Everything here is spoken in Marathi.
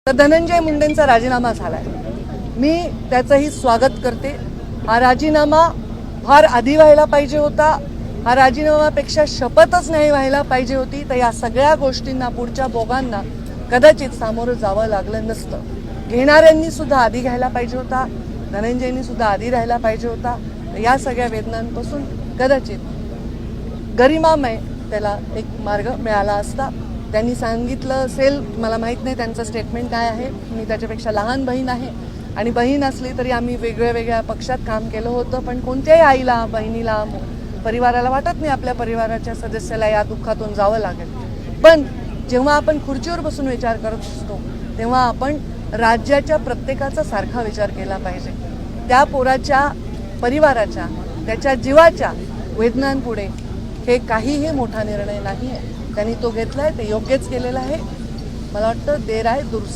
तर धनंजय मुंडेंचा राजीनामा झालाय. मी त्याचंही स्वागत करते. हा राजीनामा फार आधी व्हायला पाहिजे होता. हा राजीनामापेक्षा शपथच नाही व्हायला पाहिजे होती. तर या सगळ्या गोष्टींना, पुढच्या बोगांना कदाचित सामोरं जावं लागलं नसतं. घेणाऱ्यांनी सुद्धा आधी घ्यायला पाहिजे होता. धनंजयनी सुद्धा आधी राहायला पाहिजे होता. या सगळ्या वेदनांपासून कदाचित गरिमामय त्याला एक मार्ग मिळाला असता. त्यांनी सांगितलं असेल, मला माहीत नाही त्यांचं स्टेटमेंट काय आहे. मी त्याच्यापेक्षा लहान बहीण आहे आणि बहीण असली तरी आम्ही वेगळ्या वेगळ्या पक्षात काम केलं होतं. पण कोणत्याही आईला, बहिणीला, परिवाराला वाटत नाही आपल्या परिवाराच्या सदस्याला या दुःखातून जावं लागेल. पण जेव्हा आपण खुर्चीवर बसून विचार करत असतो तेव्हा आपण राज्याच्या प्रत्येकाचा सारखा विचार केला पाहिजे. त्या पोराच्या परिवाराच्या, त्याच्या जीवाच्या वेदनांपुढे हे काहीही मोठा निर्णय नाही आहे. त्यांनी तो घेतलाय, ते योग्यच केलेलं आहे. मला वाटतं देर आहे दुरुस्त.